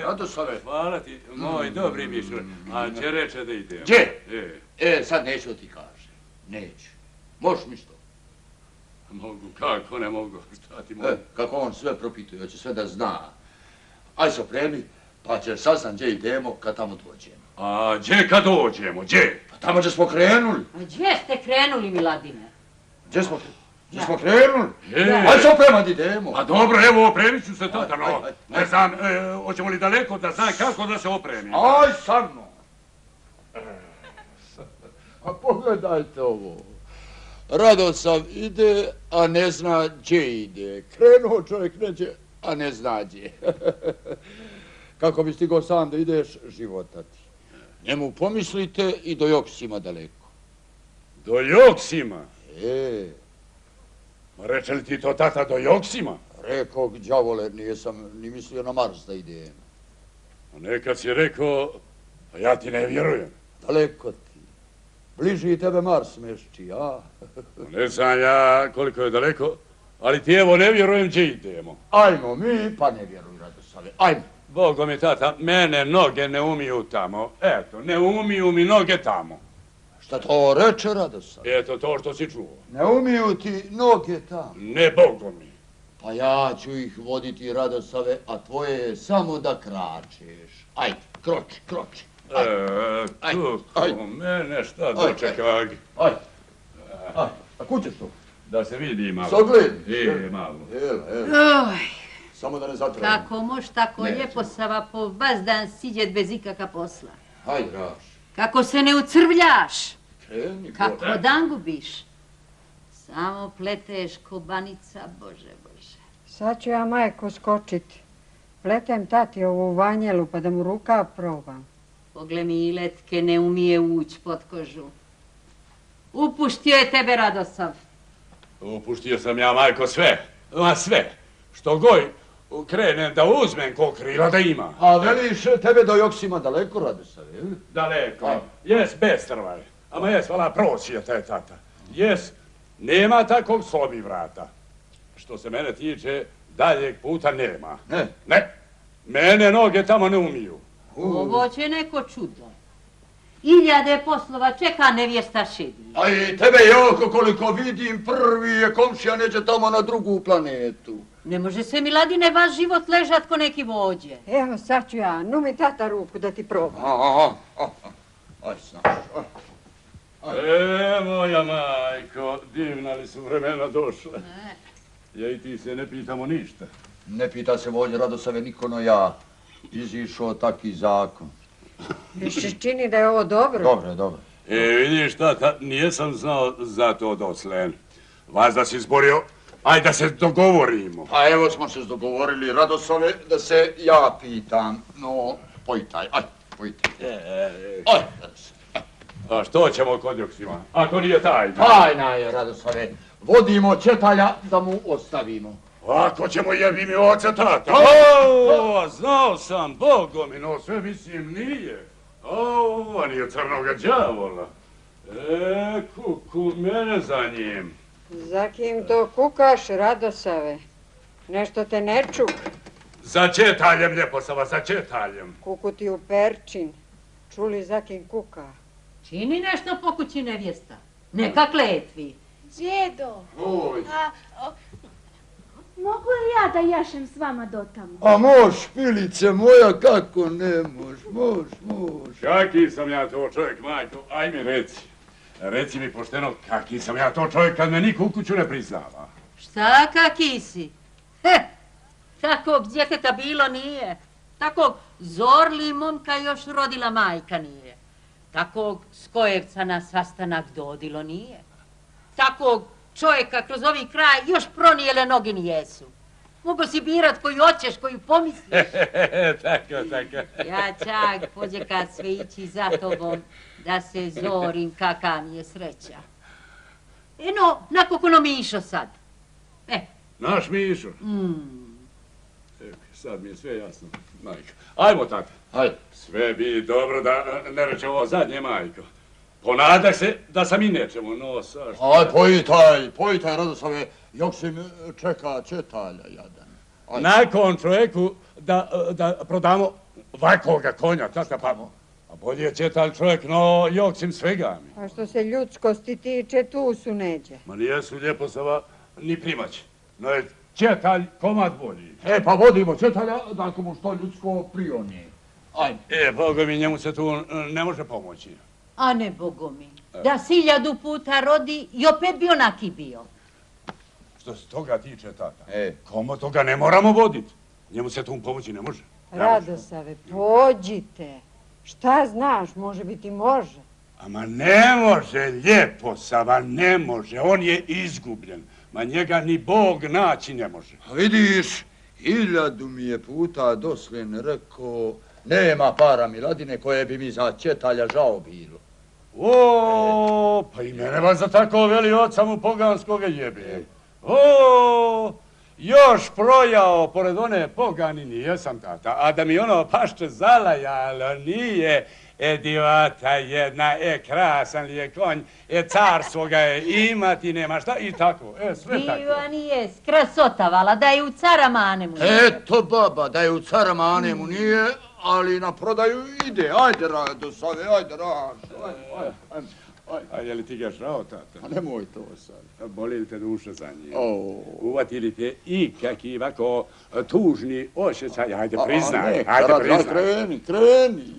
Speaker 1: Radosave.
Speaker 2: Hvala ti, moj dobri Mišore. A će reče da idemo.
Speaker 1: Gdje? Sad neću ti kaže. Neću. Možeš mi što?
Speaker 2: Mogu, kako ne mogu, šta ti mogu?
Speaker 1: Kako on sve propituje, hoće sve da zna. Aj se opremi, pa ćeš saznat gdje idemo kad tamo dođemo.
Speaker 2: A gdje kad dođemo, gdje?
Speaker 1: Pa tamo gdje smo krenuli.
Speaker 8: A gdje ste krenuli, Miladine?
Speaker 1: Gdje smo krenuli? Aj se opremat idemo.
Speaker 2: A dobro, evo opremit ću se, tata, no. Ne znam, hoćemo li daleko da znam kako da se opremim?
Speaker 1: Aj sa mnom. A pogledajte ovo. Radosav ide, a ne zna gdje ide. Krenuo čovjek neće, a ne zna gdje. Kako bi stigao sam da ideš, života ti. Njemu pomislite i do Joksima daleko.
Speaker 2: Do Joksima?
Speaker 1: Reče
Speaker 2: li ti to, tata, do Joksima?
Speaker 1: Rekao, đavole, nisam ni mislio na Mars da idem.
Speaker 2: A nekad si rekao, a ja ti ne vjerujem.
Speaker 1: Daleko ti. Bliži tebe Mars mešči, a?
Speaker 2: Ne znam ja koliko je daleko, ali ti evo ne vjerujem gdje idemo.
Speaker 1: Ajmo mi, pa ne vjeruj, Radosave, ajmo.
Speaker 2: Bogo mi, tata, mene noge ne umiju tamo. Eto, ne umiju mi noge tamo.
Speaker 1: Šta to reče, Radosave?
Speaker 2: Eto, to što si čuo.
Speaker 1: Ne umiju ti noge tamo?
Speaker 2: Ne, Bogo mi.
Speaker 1: Pa ja ću ih voditi, Radosave, a tvoje je samo da kračeš. Ajde, kroči.
Speaker 2: Kuku, mene šta dočekag?
Speaker 1: Ajde, a kud ćeš to?
Speaker 2: Da se vidi malo.
Speaker 1: Sogled?
Speaker 2: Malo.
Speaker 1: Evo. Samo da ne zatvorimo.
Speaker 8: Kako moš tako Ljeposava po bazdan siđet bez ikaka posla?
Speaker 1: Hajde, Raš.
Speaker 8: Kako se ne ucrvljaš?
Speaker 1: Kreni,
Speaker 8: kako dan gubiš? Samo pleteš ko banica, Bože.
Speaker 3: Sad ću ja, majko, skočiti. Pletem tati ovu vanjelu pa da mu ruka probam.
Speaker 8: Pogle mi letke ne umije ući pod kožu. Upuštio je tebe Radosav.
Speaker 2: Upuštio sam ja, majko, sve. Ma sve. Što goj krenem da uzmem ko krila da ima.
Speaker 1: A veliš tebe do Joksima daleko, Radosave, ili?
Speaker 2: Daleko. Jes, bestrvaj. Ama jes, vala, procije te, tata. Jes, nema takvog slobi vrata. Što se mene tiče, daljeg puta nema. Ne. Mene noge tamo ne umiju.
Speaker 8: Ovo će neko čudo. Iljade poslova čeka nevjesta šedi.
Speaker 1: A i tebe, Joko, koliko vidim, prvi je komšija neđe tamo na drugu planetu.
Speaker 8: Ne može se, Miladine, vaš život ležat ko neki vođe.
Speaker 3: Evo, sad ću ja, nu mi tata ruku da ti probam.
Speaker 1: Aj, znaš.
Speaker 2: Moja majko, divna li su vremena došla. Ja i ti se ne pitamo ništa.
Speaker 1: Ne pita se vođe, Radosave, niko no ja. Izišao taki zakon.
Speaker 3: Više čini da je ovo dobro?
Speaker 1: Dobro.
Speaker 2: Vidiš, tata, nijesam znao za to doslen. Vas da si zborio, aj da se dogovorimo.
Speaker 1: A evo smo se dogovorili, Radosave, da se ja pitam. No, pojtaj, pojtaj.
Speaker 2: A što ćemo kod Joksima? Ako nije tajna?
Speaker 1: Tajna je, Radosave. Vodimo Četalja da mu ostavimo.
Speaker 2: Ako ćemo jebi mi oca, tata. Znao sam, Bogo mi, no sve mislim nije. Ovo nije crnoga đavola. Kuku, mene za njim.
Speaker 3: Za kim to kukaš, Radosave? Nešto te ne čuk.
Speaker 2: Za četaljem, Ljeposava, za četaljem.
Speaker 3: Kukuti u perčin. Čuli za kim kuka?
Speaker 8: Čini nešto po kući nevjesta. Neka kletvi.
Speaker 4: Djedo,
Speaker 1: Oj.
Speaker 6: Mogu li ja da jašem s vama dotamo?
Speaker 1: A mož, pilice moja, kako ne mož, mož.
Speaker 2: Kaki sam ja to čovjek, majko? Aj mi reci. Reci mi pošteno, kaki sam ja to čovjek kad me niko u kuću ne priznava?
Speaker 8: Šta kaki si? Takvog djeteta bilo nije. Takvog zorli momka još rodila majka nije. Takvog skojevca na sastanak dodilo nije. Takvog čovjeka kroz ovi kraj još pronijele nogi nijesu. Mogu si birat koju hoćeš, koju pomisliš.
Speaker 2: Tako.
Speaker 8: Ja čak pođekat sve ići za tobom da se zorim kaka mi je sreća. Eno, nakon Mišo sad.
Speaker 2: Naš Mišo. Sad mi je sve jasno, majko. Ajmo, tata.
Speaker 1: Ajde.
Speaker 2: Sve bi dobro da ne reče ovo zadnje, majko. Ponadak se da sam i nečemu, no sa što...
Speaker 1: Aj, pojitaj, Radosave, Joksim čeka četalja jadan. Aj.
Speaker 2: Nakon čovjeku da prodamo vakoga konja, tata, pa bolje je četalj čovjek, no Joksim svega mi.
Speaker 3: A što se ljudskosti tiče, tu su neđe.
Speaker 2: Ma nijesu Ljeposava ni primać, no je četalj komad bolji.
Speaker 1: Pa vodimo četalja, dakle mu što ljudsko prioni. Ajde.
Speaker 2: Boga mi, njemu se tu ne može pomoći.
Speaker 8: A ne, Bogo mi, da 1000 puta rodi i opet bi onaki bio.
Speaker 2: Što se toga tiče, tata, komu toga ne moramo voditi. Njemu se tu pomoći ne može.
Speaker 3: Radosave, pođite. Šta znaš, može biti može.
Speaker 2: Ama ne može, Ljeposava, ne može. On je izgubljen. Ma njega ni Bog naći ne može.
Speaker 1: A vidiš, 1000 mi je puta dosljen rekao, nema para Miladine koje bi mi za četalja žao bilo.
Speaker 2: Pa i mene vas za tako veli oca mu poganskoga jebe. Još projao pored one pogani nijesam, tata, a da mi ono pašče zalajalo nije, divata jedna, krasan li je konj, carstvo ga je imati, nema šta i tako, sve tako.
Speaker 8: Diva nije, skrasotavala, da je u cara manemu.
Speaker 1: Eto baba, da je u cara manemu nije, ali na prodaju ide. Ajde, Radosave, ajde,
Speaker 2: A je li ti ga žao, tata?
Speaker 1: A nemoj to sad.
Speaker 2: Boli li te duša za njim? Uvatili te i kakvi ovako tužni osjećaj? Ajde, priznaj.
Speaker 1: Kreni.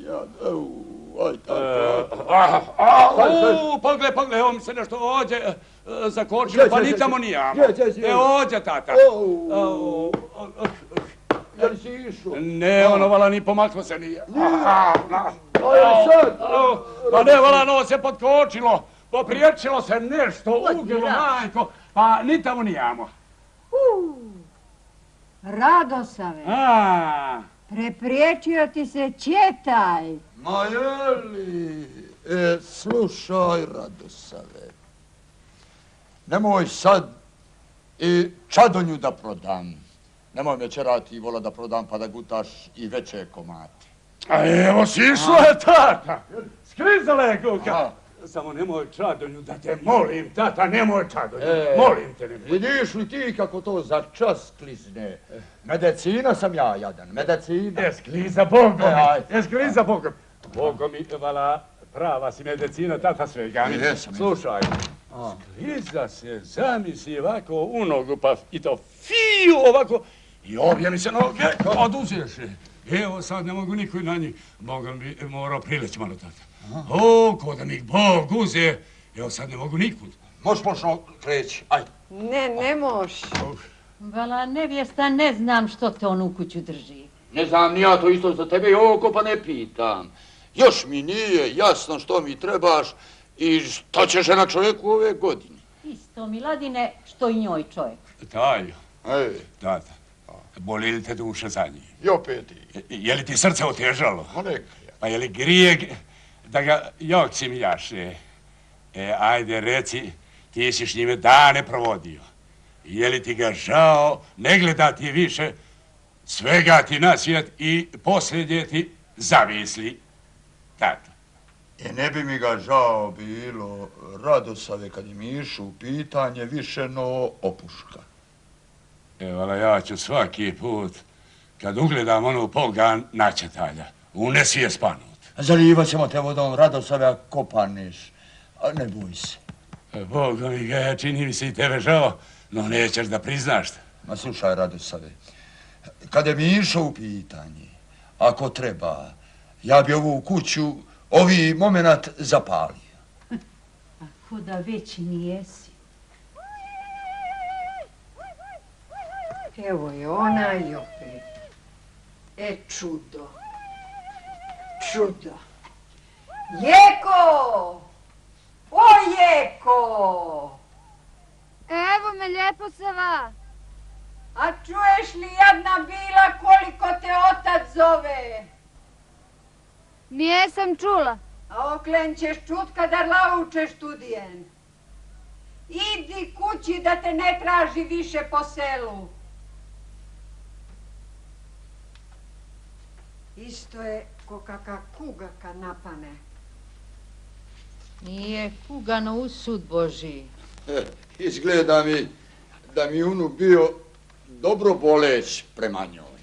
Speaker 2: Pogled, evo mi se nešto ođe zakočilo, pa ni tamo nijamo. Ođe, tata.
Speaker 1: Je li si išao?
Speaker 2: Ne, ono vala ni pomaklo se nije.
Speaker 1: Sad?
Speaker 2: Pa ne, vala, no se potkočilo, popriječilo se nešto, ugilo, majko, pa ni tamo nijamo.
Speaker 3: Radosave, prepriječio ti se četalj.
Speaker 1: Ma jeli, slušaj, Radosave, nemoj sad i čadonju da prodam. Nemoj me čerati i vola da prodam pa da gutaš i veće komate.
Speaker 2: A evo si išlo je, tata, skrizala je kuka. Samo nemoj čadonju da te molim, tata, nemoj čadonju, molim te nemoj.
Speaker 1: Vidiš li ti kako to za čas klizne? Medicina sam ja jadan, medicina.
Speaker 2: Eskliza Bogom. Bogom i vala prava si medicina, tata svega. Slušaj, skliza se, zamisli ovako u nogu, pa i to fiju ovako, i obje mi se noge oduzješe. Evo sad ne mogu niko na njih, Bogom bi morao prileći malo, tata. Ko da mi ih Bog uze, evo sad ne mogu nikud.
Speaker 1: Možeš pošlo kreći, ajde.
Speaker 3: Ne moš.
Speaker 8: Vala, nevjesta, ne znam što te on u kuću drži.
Speaker 1: Ne znam, ni ja to isto za tebe, Joko, pa ne pitam. Još mi nije jasno što mi trebaš i što će žena čovjeku ove godine.
Speaker 8: Isto, Miladine, što i njoj čovjek.
Speaker 2: Tajo, tata, boli li te duša za njih?
Speaker 1: I opet i.
Speaker 2: Je li ti srce otežalo?
Speaker 1: Ma neka.
Speaker 2: Pa je li grijeg da ga Joksim jaše? Ajde, reci, ti si s njime dane provodio. Je li ti ga žao, ne gleda ti više, svega ti na svijet i posljednje ti zavisli, tata.
Speaker 1: Ne bi mi ga žao bilo, Radosave, kad im išu u pitanje više no opuška.
Speaker 2: Evala, ja ću svaki put, kad ugledam onu pogan načetalja, u nesvijest panut.
Speaker 1: Zalivat ćemo te vodom, Radosave, ako kopaneš. Ne boj se.
Speaker 2: Boga mi ga, čini mi se i tebe žao, no nećeš da priznaš.
Speaker 1: Ma slušaj, Radosave, kada je Mišo u pitanje, ako treba, ja bi ovu kuću, ovi moment zapalio.
Speaker 5: Ako da već nijesi.
Speaker 3: Evo je ona i opet. Čudo. Čudo. Jeko! O, Jeko!
Speaker 6: Evo me, Ljeposava.
Speaker 3: A čuješ li, jadna bila, koliko te otac zove?
Speaker 6: Nijesam čula.
Speaker 3: A oklen ćeš čut kada laučeš tudijen. Idi kući da te ne traži više po selu. Isto je ko kaka kuga kad napane.
Speaker 5: Nije kugano u sud Božiji.
Speaker 1: Izgleda mi da mi unu bio dobro boleć prema njoj.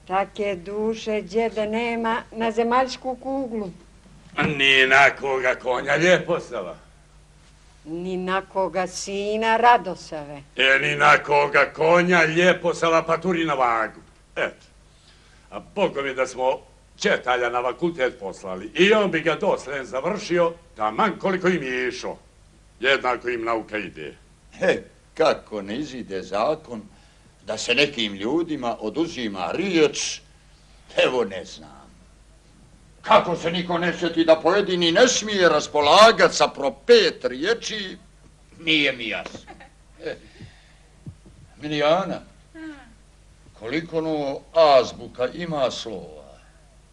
Speaker 3: Take duše djede nema na zemaljsku kuglu.
Speaker 2: Ni na koga konja Ljeposava.
Speaker 3: Ni na koga sina Radosave.
Speaker 2: Ni na koga konja Ljeposava pa turi na vagu. Eto. A Boga mi da smo Četalja na fakultet poslali i on bi ga doslen završio, taman koliko im je išao. Jednako im nauka ide.
Speaker 1: Kako ne izide zakon da se nekim ljudima oduzima riječ, evo ne znam. Kako se niko ne sjeti da pojedini ne smije raspolagat sa propet riječi, nije mi jasno. Milijana, koliko no azbuka ima slova?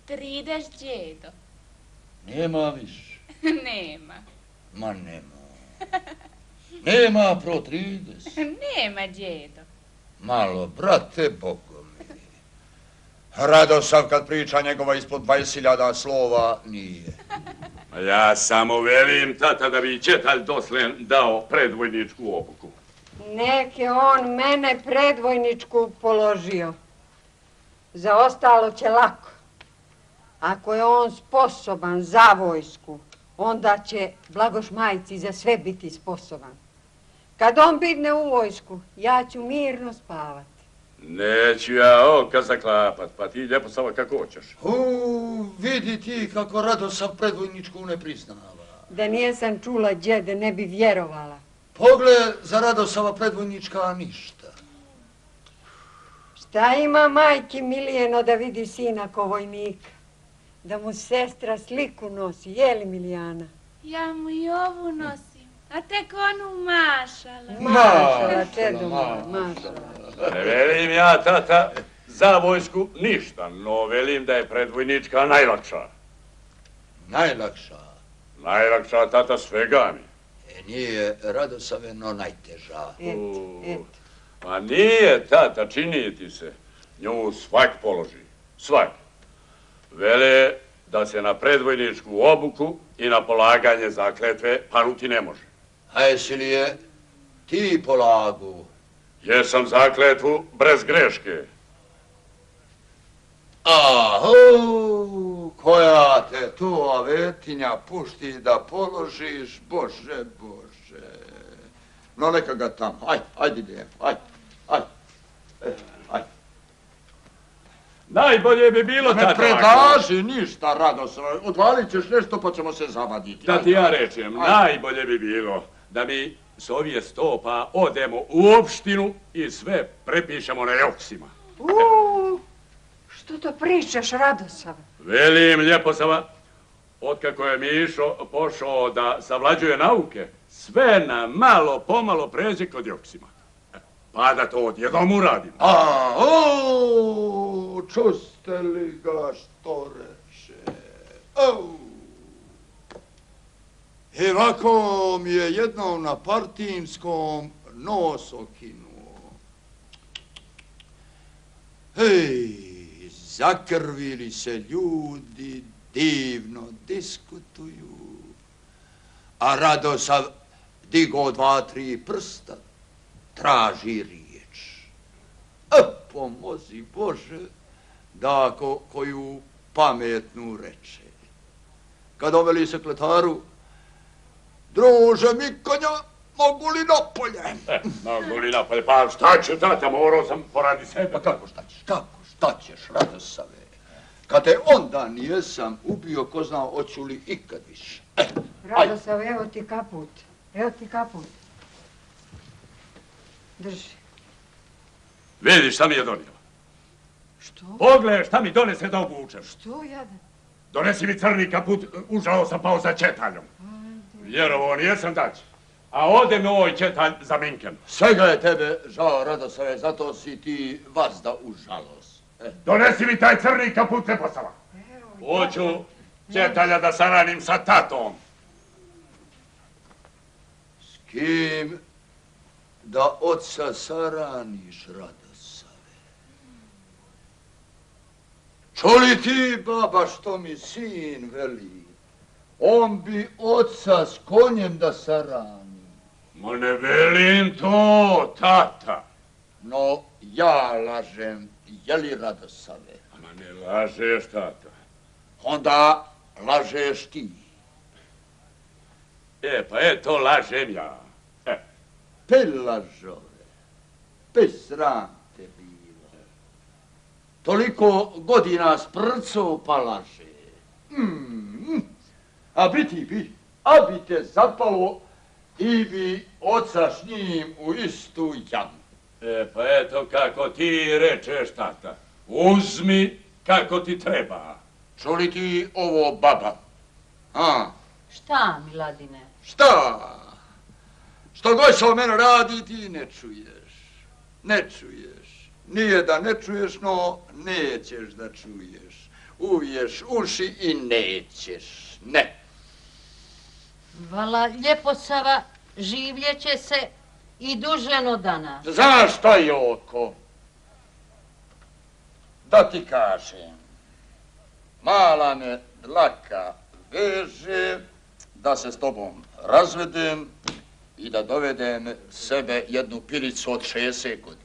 Speaker 4: 30, djedo.
Speaker 1: Nema više.
Speaker 4: Nema.
Speaker 1: Ma nema. Nema pro 30.
Speaker 4: Nema, djedo.
Speaker 1: Malo, brate, Bogo mi. Radosav kad priča njegova ispod 20.000 slova, nije.
Speaker 2: A ja samo velim, tata, da bi Četalj doslen dao predvojničku obuku.
Speaker 3: Neke on mene predvojničku položio. Za ostalo će lako. Ako je on sposoban za vojsku, onda će Blagoš majci za sve biti sposoban. Kad on bidne u vojsku, ja ću mirno spavati.
Speaker 2: Neću ja oka zaklapat, pa ti Ljeposava kako hoćeš.
Speaker 1: Vidi ti kako Radosav predvojničku ne priznava.
Speaker 3: Da nijesam čula, djede, ne bi vjerovala.
Speaker 1: Pogled za Radosava predvojnička ništa.
Speaker 3: Šta ima majki Milijeno da vidi sina ko vojnika? Da mu sestra sliku nosi, je li Milijana?
Speaker 4: Ja mu i ovu nosim, a tek onu mašala.
Speaker 3: Mašala, čedo moja, mašala.
Speaker 2: Ne velim ja, tata, za vojsku ništa, no velim da je predvojnička najlakša.
Speaker 1: Najlakša.
Speaker 2: Najlakša, tata, svega mi.
Speaker 1: Nije Radosaveno najteža.
Speaker 3: Eto.
Speaker 2: Pa nije, tata, čini ti se. Nju svak položi, svak. Vele da se na predvojničku obuku i na polaganje zakletve panuti ne može.
Speaker 1: A jesi li je ti polagu?
Speaker 2: Jesam zakletvu bez greške.
Speaker 1: Koja te to avetinja pušti da položiš, Bože, Bože. No neka ga tamo, ajde idem, ajde.
Speaker 2: Najbolje bi bilo, tata.
Speaker 1: Ne predlaži ništa, Radosava, odvalit ćeš nešto pa ćemo se zavaditi.
Speaker 2: Da ti ja rečem, najbolje bi bilo da mi s ovije stopa odemo u opštinu i sve prepišemo na Joksima.
Speaker 3: Što to pričaš, Radosava?
Speaker 2: Velim, Ljeposava, otkako je Mišo pošao da savlađuje nauke, sve na malo pomalo pređe kod Joksima. Pa da to odjednom uradimo.
Speaker 1: Čuste li ga što reče? I ovako mi je jednom na partinskom nos okinuo. Zakrvili se ljudi, divno diskutuju. A Radosav digo 2-3 prsta, traži riječ. Pomozi Bože, da koju pametnu reče. Kad oveli sekretaru, druže Mikonja, mogu li napolje?
Speaker 2: Mogu li napolje, pa šta ću, tata, morao sam poradi sebe.
Speaker 1: Pa kako šta ćeš, Radosave? Kad te onda nijesam ubio, ko zna, hoću li ikad više.
Speaker 3: Radosave, evo ti kaput. Evo ti kaput. Drži.
Speaker 2: Vidiš šta mi je donijela.
Speaker 3: Što?
Speaker 2: Pogledaj šta mi donese da obučem.
Speaker 3: Što jadan?
Speaker 2: Donesi mi crni kaput, užao sam pao za četaljom. Vjerovo nijesam da će. A ode mi ovoj četalj za Minken.
Speaker 1: Svega je tebe žao, Radosave, zato si ti vazda u žalost.
Speaker 2: Donesi mi taj crni kaput, Leposava. Hoću četalja da saranim sa tatom.
Speaker 1: S kim da oca saraniš, Radosave? Čuli ti, baba, što mi sin veli? On bi oca s konjem da sarani.
Speaker 2: Ma ne velim to, tata.
Speaker 1: No, ja lažem, jeli, Radosave?
Speaker 2: Ma ne lažeš, tata.
Speaker 1: Onda lažeš ti.
Speaker 2: Pa to lažem ja.
Speaker 1: Pe lažove, pe sram te bilo. Toliko godina sprco pa laže. A bi te zapalo i bi oca s njim u istu jamu.
Speaker 2: Pa eto kako ti rečeš, tata. Uzmi kako ti treba.
Speaker 1: Čuli ti ovo, baba?
Speaker 8: Šta, Miladine?
Speaker 1: Šta? Što god se o mene radi, ti ne čuješ. Ne čuješ. Nije da ne čuješ, no nećeš da čuješ. Uviješ uši i nećeš. Ne.
Speaker 8: Vala, Ljeposava življeće se i duženo dana.
Speaker 1: Znaš šta, Joko? Da ti kažem. Mala me dlaka veže da se s tobom razvedem i da dovedem sebe jednu pilicu od 60 godina.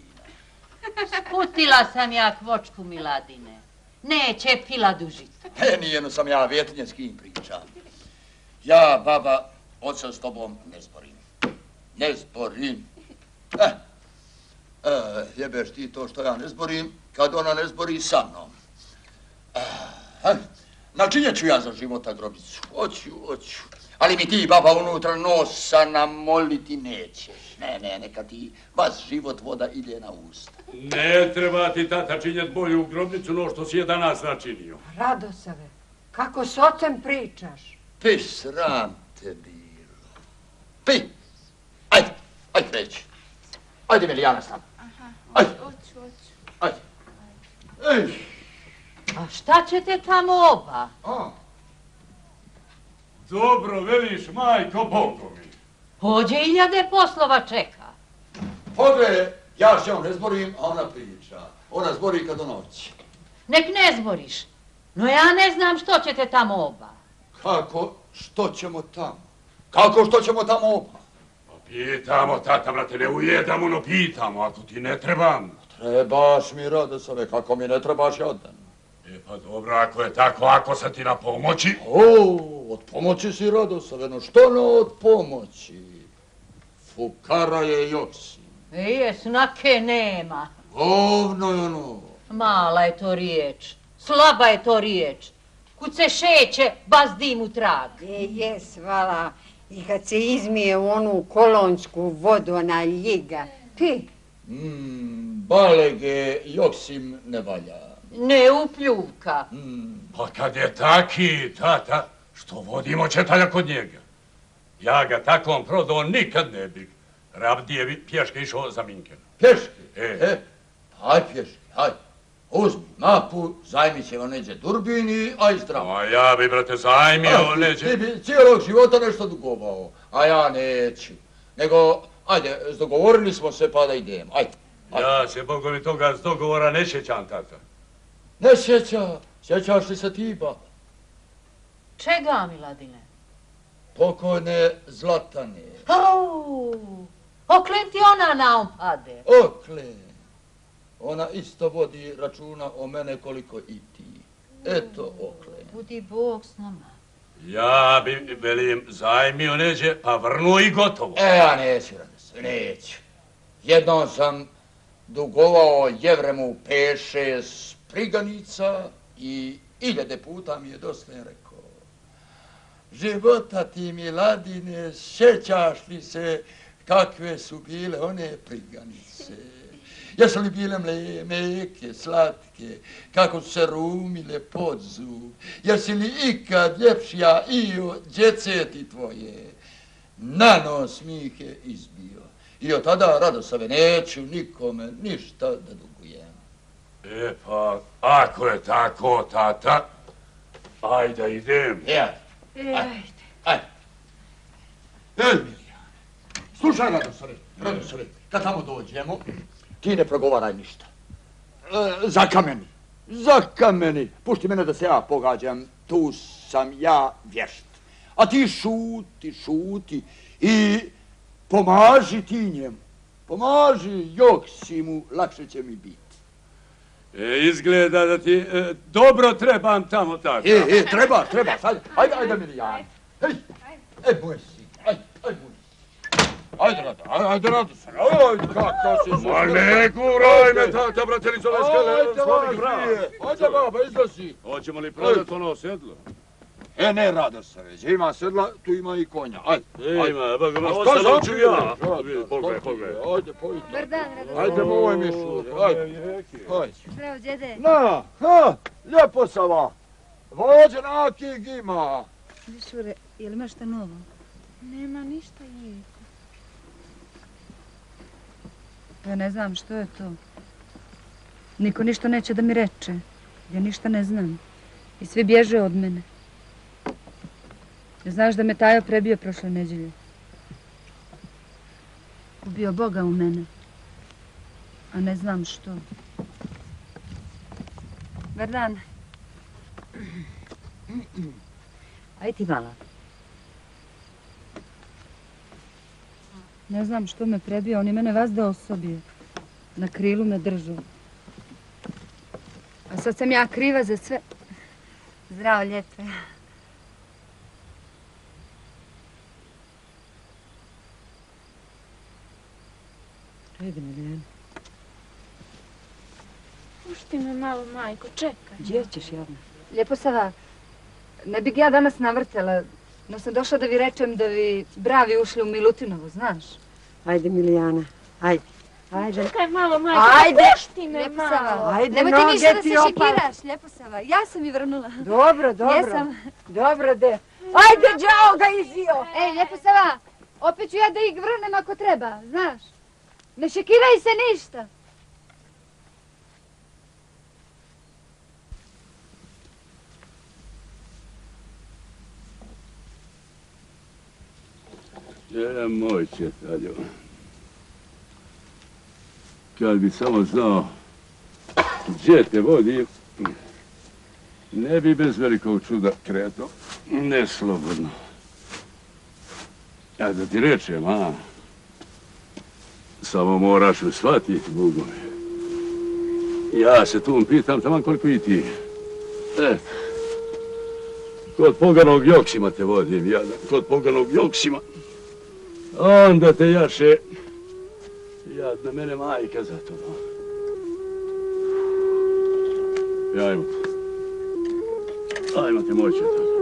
Speaker 8: Sputila sam ja kvočku, Miladine. Neće pila dužiti.
Speaker 1: Nijeno sam ja vjetinje s kim pričam. Ja, baba, oca s tobom ne zborim. Ne zborim. Jebeš ti to što ja ne zborim, kad ona ne zbori sa mnom. Načinjet ću ja za života grobicu. Hoću. Ali mi ti, baba, unutra nosa namoliti nećeš. Ne, neka ti vas život voda ide na usta.
Speaker 2: Ne treba ti, tata, činjet bolju grobnicu no što si je danas načinio.
Speaker 3: Radosave, kako s ocem pričaš?
Speaker 1: Pi, sram te bilo. Pi, ajde preći. Ajde, Milijana, s nama. Ajde. Ajde. Ej.
Speaker 8: A šta ćete tamo oba?
Speaker 2: Dobro, veliš, majko, Bogu mi.
Speaker 8: Pođe 1000 poslova čeka.
Speaker 1: Pogledaj, ja s njom ne zborim, a ona priča. Ona zbori kad ona hoće.
Speaker 8: Nek ne zboriš. No ja ne znam što ćete tamo oba.
Speaker 1: Kako? Što ćemo tamo? Kako što ćemo tamo oba?
Speaker 2: Pa pitamo, tata, brate, ne ujedamo, no pitamo, ako ti ne trebam.
Speaker 1: Trebaš mi, Radosave, kako mi ne trebaš jadan.
Speaker 2: Pa dobro, ako je tako, ako sam ti na pomoći.
Speaker 1: Od pomoći si, Radosave, no što no od pomoći? Fukara je Joksim.
Speaker 8: Snake nema.
Speaker 1: Govno je ono.
Speaker 8: Mala je to riječ. Slaba je to riječ. Kud se šeće, bas dim u trag.
Speaker 3: Jes, vala. I kad se izmije u onu kolonsku vodu, ona ljiga. Pi.
Speaker 1: Balege Joksim ne valja.
Speaker 8: Ne upljuvka.
Speaker 2: Pa kad je taki, tata, što vodimo četalja kod njega? Ja ga takom prodao nikad ne bih. Radije bi pješke išao za Minken.
Speaker 1: Pješke? Aj pješke, aj. Uzmi mapu, zajmi će vam neđe durbini, aj zdravo.
Speaker 2: A ja bi, brate, zajmio neđe.
Speaker 1: Ti bi cijelog života nešto dugovao, a ja neću. Nego, ajde, dogovorili smo se pa da idemo, ajde.
Speaker 2: Ja se, bogovi, toga s dogovora ne sjećam, tata.
Speaker 1: Ne sjećaš li se ti, baba?
Speaker 8: Čega, Miladine?
Speaker 1: Pokojne Zlatane.
Speaker 8: Oklen ti ona na pade.
Speaker 1: Oklen. ona isto vodi računa o mene koliko i ti. Eto, okle.
Speaker 8: Budi Bog s nama.
Speaker 2: Ja bi, velim, zajmio neđe, pa vrnuo i gotovo.
Speaker 1: Ja neću, Radosav, neću. Jednom sam dugovao Jevremu 5-6 priganica i 1000 puta mi je dosta rekao. Života ti, Miladine, sjećaš li se kakve su bile one priganice? Jesu li bile meke, slatke, kako su se rumile pod zub? Jesi li ikad ljepšija i od djeceti tvoje? Na nos mi ih je izbio. I od tada, Radosave, neću nikome ništa da dugujem.
Speaker 2: E pa, ako je tako, tata, ajde idem.
Speaker 1: Ajde. Milijane, slušaj, Radosave, kad tamo dođemo, ti ne progovaraj ništa. Zakameni. Pušti mene da se ja pogađam, tu sam ja vješt. A ti šuti i pomaži ti njemu. Pomaži Joksimu, lakše će mi biti.
Speaker 2: Izgleda da ti dobro trebam tamo tako.
Speaker 1: Treba, ajde, Milijane. Boj si, ajde, boj si. Ajde, Radosave, ajde, kako si se...
Speaker 2: Ma ne guraj me, tata, brateljico,
Speaker 1: Ajde, baba, izlazi.
Speaker 2: Hoćemo li prodati ono sedlo?
Speaker 1: Ne, Radosave, ima sedla, tu ima i konja, ajde.
Speaker 2: Ima, ostalo ću ja. Pogledaj.
Speaker 1: Ajde, pojdi.
Speaker 6: Dobar dan, Radosav.
Speaker 1: Ajde, moj Mišure, ajde.
Speaker 6: Zdravo, djede.
Speaker 1: Lijepo Sava. Vođe nakig ima.
Speaker 6: Mišure, je li imaš šta novo?
Speaker 4: Nema ništa je.
Speaker 6: Ja ne znam što je to. Niko ništa neće da mi reče. Ja ništa ne znam. I svi bježe od mene. Znaš da me Tajo prebio prošle nedjelje. Ubio Boga u mene. A ne znam što. Dobar dan. Aj ti vala. Ne znam što me prebio, on je mene vazda osobio. Na krilu me držao. A sad sam ja kriva za sve. Zdravo, lijepe. Ajde, Milijana.
Speaker 4: Pušti me malo, majko, čekaj.
Speaker 6: Gdje ćeš, jadna? Lijepo Sava, ne bih ja danas navrtela, no sam došla da vi rečem da vi bravi ušli u Milutinovu, znaš?
Speaker 3: Ajde, Milijana, ajde.
Speaker 4: Čekaj malo, majko, pušti me
Speaker 6: Lijepo
Speaker 4: malo.
Speaker 6: Sava,
Speaker 3: Ajde,
Speaker 6: nemoj ti ništa da
Speaker 3: noge
Speaker 6: se
Speaker 3: ti opale.
Speaker 6: šekiraš, Lijepo Sava. Ja sam i vrnula.
Speaker 3: Dobro.
Speaker 6: Jesam.
Speaker 3: Dobro, de. Ajde, džao ga izio.
Speaker 6: Ej, Lijepo Sava, opet ću ja da ih vrnem ako treba, znaš? Ne šekiraj se ništa.
Speaker 2: Moj četaljo. Kad bi samo znao gdje te vodi, ne bi bez velikog čuda krenuo. Neslobodno. Ja da ti rečem, samo moraš me shvatiti, Bogove. Ja se tu pitam taman koliko i ti. Kod poganog Joksima te vodim, kod poganog Joksima. Onda te jaše, jadna mene majka za to. Ajmo te, moj četak.